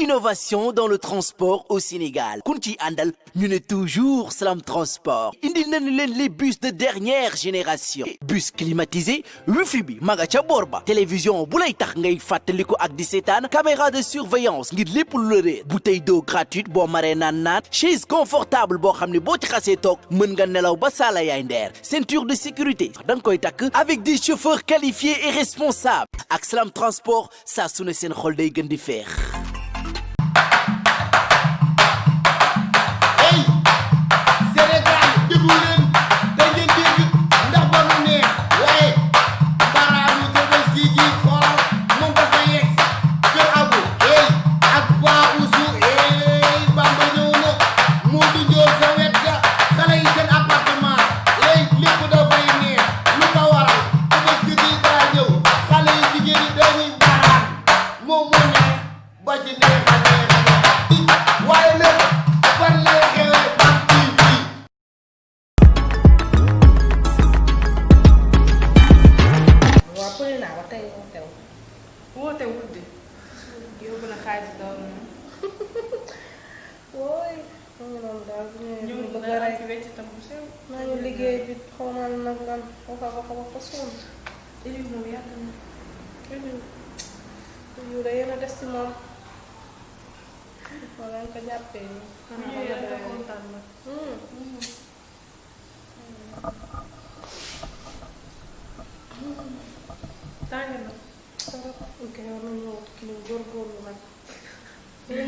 innovation dans le transport au Sénégal kun ci àndal ñu ne toujours Salam Transport indil nañu leen les bus de dernière génération bus climatisé wifi bi ma nga ca boor ba télévision bu lay tax ngay fàttaliku ak di seetaan caméra de surveillance ngir lépp lu la réer bouteille d'eau gratuite boo maree naan chaise confortable boo xam ne boo ci xasee toog mën nga nelaw ba saala yaay ndeer ceinture de sécurité da nga koy takk avec des chauffeurs qualifiés et responsables ak Salam Transport saa su ne seen xol day gën di feex.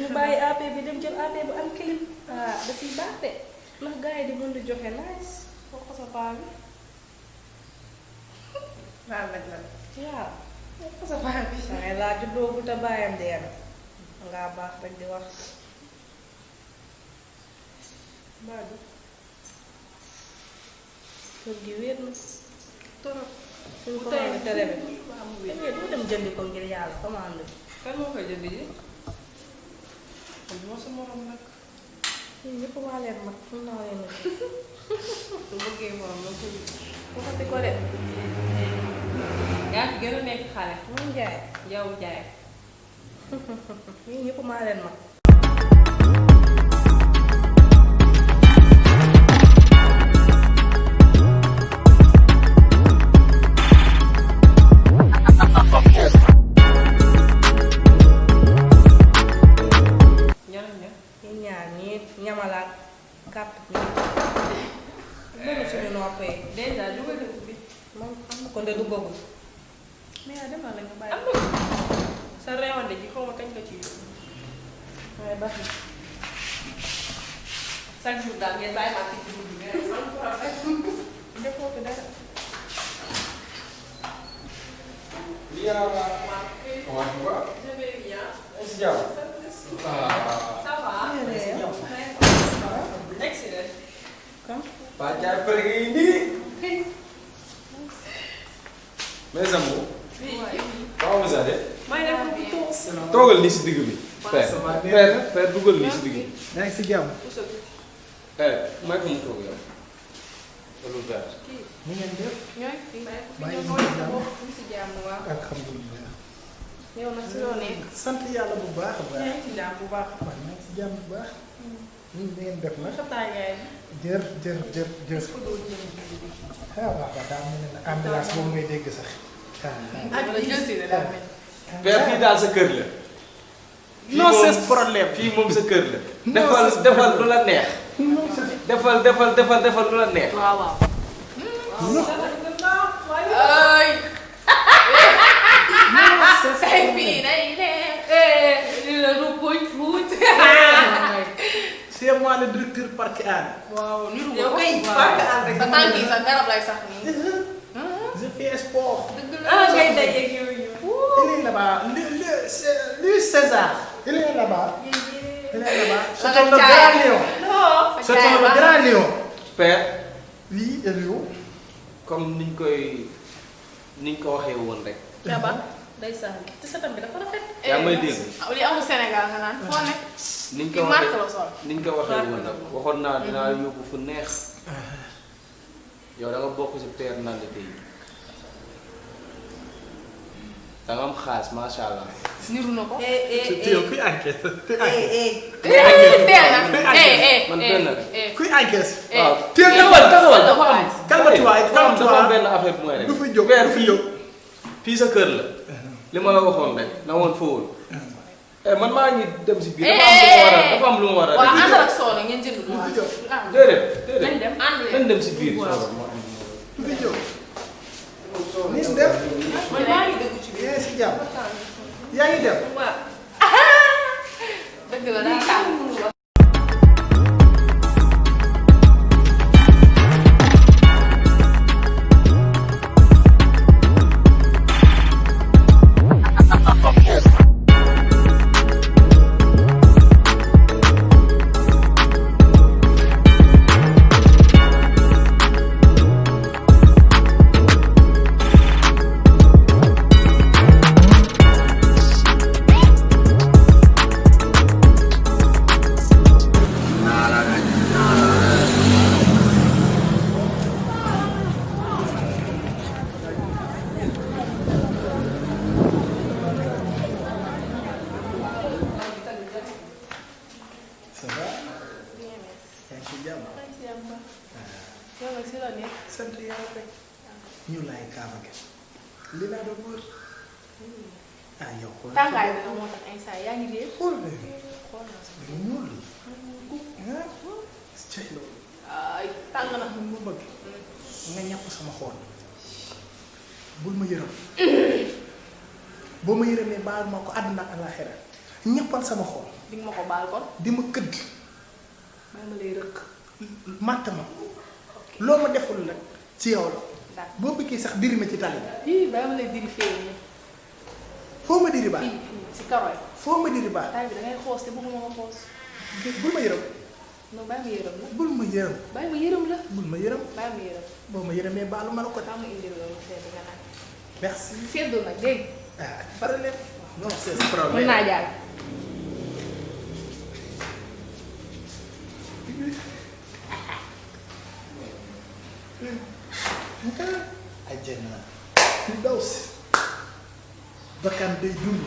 ñu bàyyi AP bi dem jël AP bu am clim da ciy baax de ndax gars yi di mën di joxe nice wax ko sa paa bi waaw wax ko sa paa bi dangay laa juddoo bu te bàyyam dee na dangaa baax rek di wax baadu kër gi wéet na torop suñu ko may télé bi doo dem jëndi ko ngir yàlla commande bi kan moo koy jëndi ji kon moo sa morom nag ñun ñëpp waa leen mag mun naa leen a su bëggee morom la ko waxati ko de yaa fi gën a nekk xale moom jaay yow jaay ñun ñëpp maa leen mag ñamalaat gàtt bi bëgg suñu noppee déjà dugal ko bi man am na ko nde du bëggul mais yaa demal la nga bàyyi sa reewande ji xaw ma kañ nga ci yóbbu waaye baax na chaque jour daal ngeen bàyyi maa ci dugub bi mais man ko rafet defoo fi dara Comment tu vas? je vais bien Est-ce que ça va excellent Pak Jai pergi ini. Mes amours. Comment vous allez? may def bu toog Toogal nii si digg bi. Père dugal nii si digg bi. yaa ngi si jàmm. May ko mu toog yow. Loolu vert. ni ngeen def. ñooy maa ngi si jàmm waaw alhamdulilah. yow nag si loo nekk sant yàlla bu baax a baax. yaa ngi si jàmm bu baax waaw maa ngi si jàmm bu baax. ni ngeen def nag. sa taagaay jër. ko doon jëm bi waaw daa mel ne ambulance boobu ngay dégg sax. ak la jël si daa mel Père fii daal sa kër la. non c'est problème. fii moom sa kër la. defal lu la neex. defal lu la neex. waaw waaw ay say fii day dee la rupuj fuut c'est moi le directeur parc Hann. waaw niru yow kay parc Hann rek sa tànk yi sa garab lay sax nii je fais sport. ah ngay dajeeg yooyu il est là-bas lui César. il est là-bas. c'est le grand lion. c'est le grand lion. Père. oui Elio. comme niñ ko waxee woon rek. Daba ndeysaan te sa tam bi dafa rafet. yaa may dégg. li amul Sénégal nga naan foo ne niñ ki marque la sol waxee woon nag waxoon naa dinaa yóbbu fu neex. yow da nga bokk si personnalité yi da nga am xaalis macha allah. niru na ko. Tio kuy encaisse. Kuy man benn la. Kuy encaisse. waaw Tio taxawal dafa am. calme-toi dafa am benn affaire bu may def. du fi jóg weer du fi jóg. fii sa kër la. li ma la waxoon rek na woon fóol. man maa ngi dem si biir. dafa am lu ma war a waaw def. ànd ak Soxna ngeen jënd ko. déedéet nañ dem ànd leen. nañ dem si biir. du fi jóg. nis def. man maa ngi dégg ci biir. yaa ngi si jàmm. yaa ngi dem. waaw. dëgg la daa tàng. ça va. yaa ngi si jàmm. sant yàlla rek. ñu laay kaaba gi. li laa doon wër. ah yow xool. tàngaay bi nag moo tax instant yaa ngi dee. xool de. lu ñuul li. ah. cay loolu. ay tàng na. mu bëgg. nga ñàpp sama xool. bul ma yërëm. boo ma yërëmee baal ma ko àdduna ak àllaaxira ñàppal sama xool. di nga ma ko baal kon. di ma këdd. maa ma lay rëkk. màtt ma. loo ma deful nag ci yow la. d'accord boo bëggee sax diri ma ci tali bi. fii baa ma lay diri fee nii. foo ma diri baax. fii si karoy. foo ma diri baax. taal bi da ngay xoos te bëgguma nga xoos. bul ma yërëm. non bàyyi ma yërëm la. bul ma yërëm. bàyyi ma yërëm la. bul ma yërëm. bàyyi ma yërëm. boo ma yërëmee baalu ma la ko. daa ma indil loolu sedd nga naan. merci. seddu nag dégg ah problème. non c'est problème. mën naa jàll. ajjana. ñu daw si. bakkan day dund.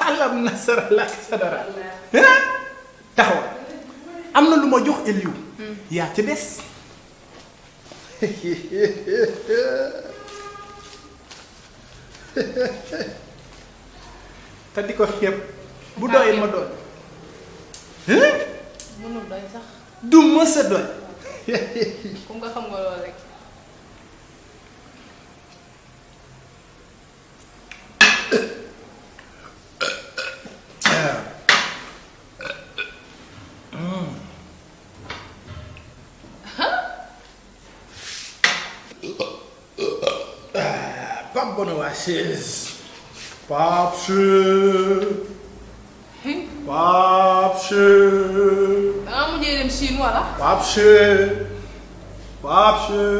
alam nasara lak sadara. taxaw am na lu ma jox Eliou. yaa ci des. te di ko xeeb bu doy ma doy. mënul doy sax. du mës a doy. comme nga xam nga loolu rek. Pape Bonawasis. Pape Chou. Pape Chou. da ngaa mujjee dem Chine wala. Pape Chou. Pape Chou.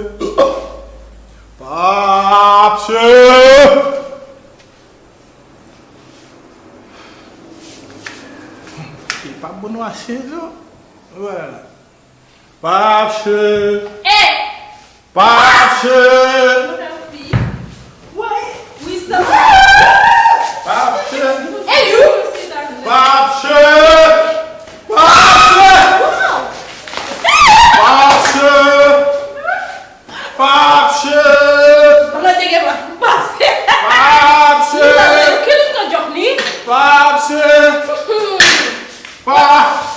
Pape Chou. kii Pape Bonawasis voilà. Pape Chou. Pape Chou. Pape Chou. Pape Chou. Pape Chou. Pape Chou. ba nga jege ba. Pape Chou. kii li nga jox nii. Pape Chou. Pape Chou. Pape.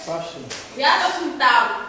Pape Chine. yaa def suñu taabu.